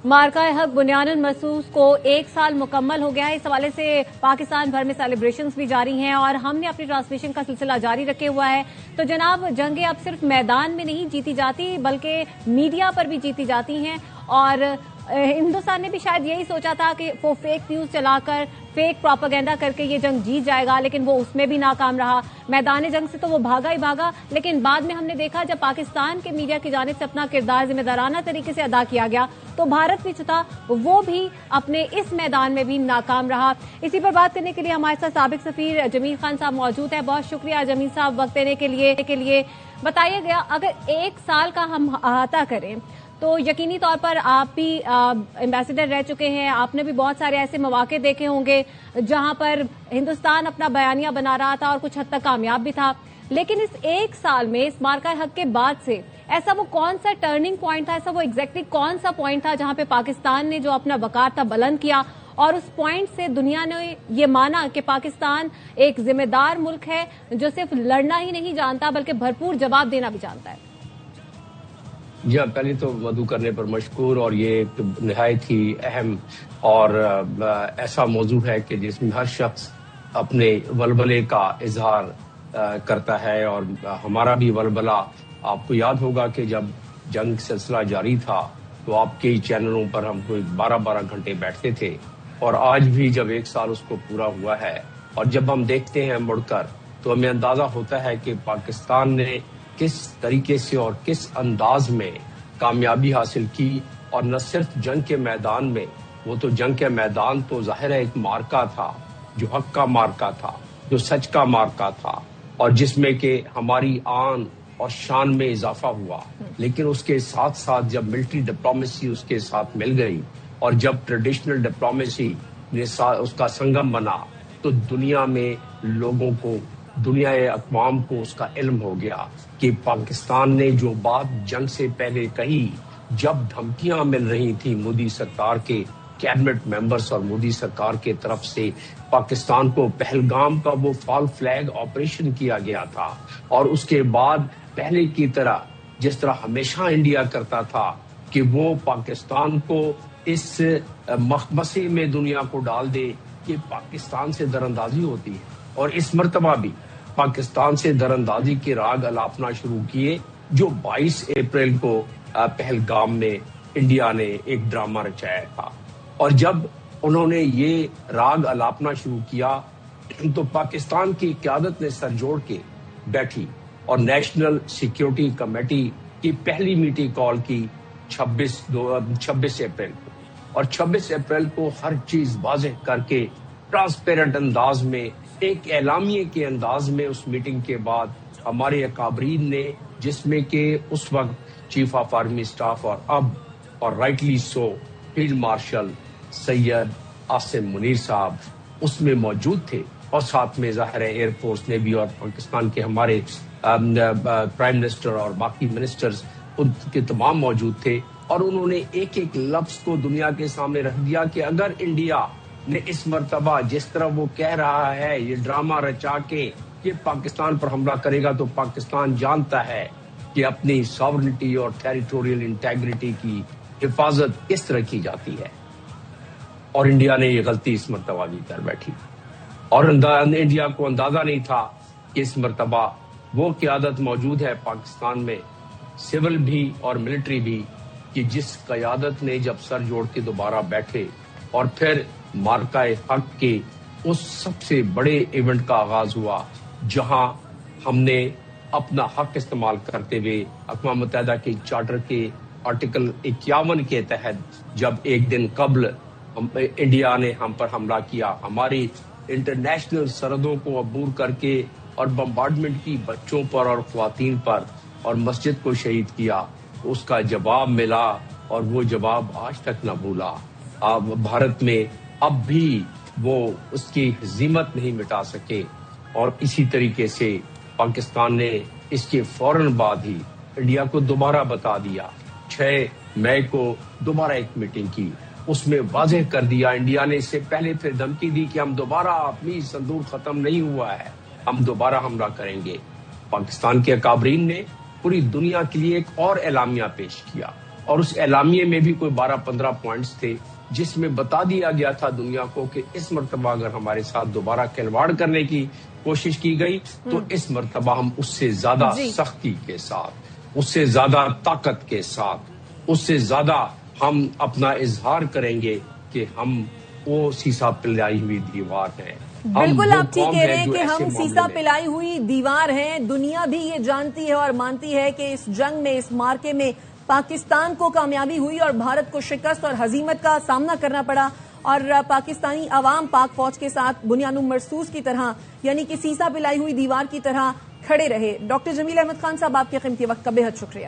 مارکہ حق بنیان محسوس کو 1 سال مکمل ہو گیا ہے. اس حوالے سے پاکستان بھر میں سیلیبریشنز بھی جاری ہیں اور ہم نے اپنی ٹرانسمیشن کا سلسلہ جاری رکھے ہوا ہے. تو جناب، جنگیں اب صرف میدان میں نہیں جیتی جاتی بلکہ میڈیا پر بھی جیتی جاتی ہیں. اور ہندوستان نے بھی شاید یہی سوچا تھا کہ وہ فیک نیوز چلا کر، فیک پروپیگنڈا کر کے یہ جنگ جیت جائے گا، لیکن وہ اس میں بھی ناکام رہا. میدان جنگ سے تو وہ بھاگا ہی بھاگا، لیکن بعد میں ہم نے دیکھا جب پاکستان کے میڈیا کی جانب سے اپنا کردار ذمہ دارانہ طریقے سے ادا کیا گیا تو بھارت بھی جو تھا وہ بھی اپنے اس میدان میں بھی ناکام رہا. اسی پر بات کرنے کے لیے ہمارے ساتھ سابق سفیر جمیل خان صاحب موجود ہیں. بہت شکریہ جمیل صاحب وقت دینے کے لیے. بتائیے گیا اگر 1 سال کا ہم احاطہ کریں تو یقینی طور پر آپ بھی ایمبیسڈر رہ چکے ہیں، آپ نے بھی بہت سارے ایسے مواقع دیکھے ہوں گے جہاں پر ہندوستان اپنا بیانیہ بنا رہا تھا اور کچھ حد تک کامیاب بھی تھا. لیکن اس 1 سال میں اس مارکہ حق کے بعد سے ایسا وہ کون سا ٹرننگ پوائنٹ تھا، ایسا وہ ایگزیکٹلی کون سا پوائنٹ تھا جہاں پہ پاکستان نے جو اپنا وقار تھا بلند کیا اور اس پوائنٹ سے دنیا نے یہ مانا کہ پاکستان ایک ذمہ دار ملک ہے جو صرف لڑنا ہی نہیں جانتا بلکہ بھرپور جواب دینا بھی جانتا ہے؟ جی، پہلے تو مدعو کرنے پر مشکور. اور یہ ایک نہایت ہی اہم اور ایسا موضوع ہے کہ جس میں ہر شخص اپنے ولولے کا اظہار کرتا ہے. اور ہمارا بھی ولولہ، آپ کو یاد ہوگا کہ جب جنگ سلسلہ جاری تھا تو آپ کے چینلوں پر ہم کو 12 گھنٹے بیٹھتے تھے. اور آج بھی جب 1 سال اس کو پورا ہوا ہے اور جب ہم دیکھتے ہیں مڑ کر تو ہمیں اندازہ ہوتا ہے کہ پاکستان نے کس طریقے سے اور کس انداز میں کامیابی حاصل کی. اور نہ صرف جنگ کے میدان میں، وہ تو جنگ کے میدان تو ظاہر ہے ایک مارکا تھا جو حق کا مارکا تھا، جو سچ کا مارکا تھا، اور جس میں کہ ہماری آن اور شان میں اضافہ ہوا. لیکن اس کے ساتھ ساتھ جب ملٹری ڈپلومیسی اس کے ساتھ مل گئی اور جب ٹریڈیشنل ڈپلومیسی نے اس کا سنگم بنا تو دنیا میں لوگوں کو، دنیا اقوام کو اس کا علم ہو گیا کہ پاکستان نے جو بات جنگ سے پہلے کہی، جب دھمکیاں مل رہی تھیں مودی سرکار کے کیبنٹ ممبرز اور مودی سرکار کے طرف سے پاکستان کو پہلگام کا وہ فال فلیگ آپریشن کیا گیا تھا، اور اس کے بعد پہلے کی طرح جس طرح ہمیشہ انڈیا کرتا تھا کہ وہ پاکستان کو اس مخمصے میں دنیا کو ڈال دے کہ پاکستان سے دراندازی ہوتی ہے. اور اس مرتبہ بھی پاکستان سے دراندازی کے راگ الاپنا شروع کیے، جو 22 اپریل کو پہلگام میں انڈیا نے ایک ڈرامہ رچایا تھا. اور جب انہوں نے یہ راگ الاپنا شروع کیا تو پاکستان کی قیادت نے سر جوڑ کے بیٹھی اور نیشنل سیکیورٹی کمیٹی کی پہلی میٹنگ کال کی 26 اپریل کو. اور 26 اپریل کو ہر چیز واضح کر کے ٹرانسپیرنٹ انداز میں، ایک اعلامیے کے انداز میں اس میٹنگ کے بعد ہمارے اکابرین نے، جس میں کہ اس وقت چیف آف آرمی اسٹاف اور rightly so field marshal Syed Asim Munir صاحب اس میں موجود تھے، اور ساتھ میں ظاہر ہے ایئر فورس نے بھی، اور پاکستان کے ہمارے پرائم منسٹر اور باقی منسٹرز ان کے تمام موجود تھے. اور انہوں نے ایک ایک لفظ کو دنیا کے سامنے رکھ دیا کہ اگر انڈیا نے اس مرتبہ جس طرح وہ کہہ رہا ہے یہ ڈرامہ رچا کے کہ پاکستان پر حملہ کرے گا، تو پاکستان جانتا ہے کہ اپنی ساورنٹی اور ٹیریٹوریل انٹیگریٹی کی حفاظت کس طرح کی جاتی ہے. اور انڈیا نے یہ غلطی اس مرتبہ بھی کر بیٹھی. اور انڈیا کو اندازہ نہیں تھا کہ اس مرتبہ وہ قیادت موجود ہے پاکستان میں، سول بھی اور ملٹری بھی، کہ جس قیادت نے جب سر جوڑ کے دوبارہ بیٹھے اور پھر مارکہ حق کے اس سب سے بڑے ایونٹ کا آغاز ہوا، جہاں ہم نے اپنا حق استعمال کرتے ہوئے اقوام متحدہ کے چارٹر کے آرٹیکل 51 کے تحت جب ایک دن قبل انڈیا نے ہم پر حملہ کیا، ہماری انٹرنیشنل سرحدوں کو عبور کر کے اور بمبارڈمنٹ کی بچوں پر اور خواتین پر اور مسجد کو شہید کیا، اس کا جواب ملا اور وہ جواب آج تک نہ بھولا. بھارت میں اب بھی وہ اس کی ہزیمت نہیں مٹا سکے. اور اسی طریقے سے پاکستان نے اس کے فوراً بعد ہی انڈیا کو دوبارہ بتا دیا. 6 مئی کو دوبارہ ایک میٹنگ کی، اس میں واضح کر دیا انڈیا نے، اس سے پہلے پھر دھمکی دی کہ ہم دوبارہ، اپنی صندوق ختم نہیں ہوا ہے، ہم دوبارہ حملہ کریں گے. پاکستان کے اکابرین نے پوری دنیا کے لیے ایک اور اعلامیہ پیش کیا اور اس اعلامیے میں بھی کوئی 12-15 پوائنٹس تھے جس میں بتا دیا گیا تھا دنیا کو کہ اس مرتبہ اگر ہمارے ساتھ دوبارہ کھلواڑ کرنے کی کوشش کی گئی تو اس مرتبہ ہم اس سے زیادہ سختی کے ساتھ، اس سے زیادہ طاقت کے ساتھ، اس سے زیادہ ہم اپنا اظہار کریں گے کہ ہم وہ سیسا پلائی ہوئی دیوار ہیں۔ بالکل آپ ٹھیک کہہ رہے ہیں کہ ہم سیسا پلائی ہوئی دیوار ہیں۔ دنیا بھی یہ جانتی ہے اور مانتی ہے کہ اس جنگ میں، اس مارکے میں پاکستان کو کامیابی ہوئی اور بھارت کو شکست اور ہزیمت کا سامنا کرنا پڑا، اور پاکستانی عوام پاک فوج کے ساتھ بنیاد مرصوص کی طرح، یعنی کہ سیسا پلائی ہوئی دیوار کی طرح کھڑے رہے۔ ڈاکٹر جمیل احمد خان صاحب، آپ کے قیمتی وقت کا بے حد شکریہ۔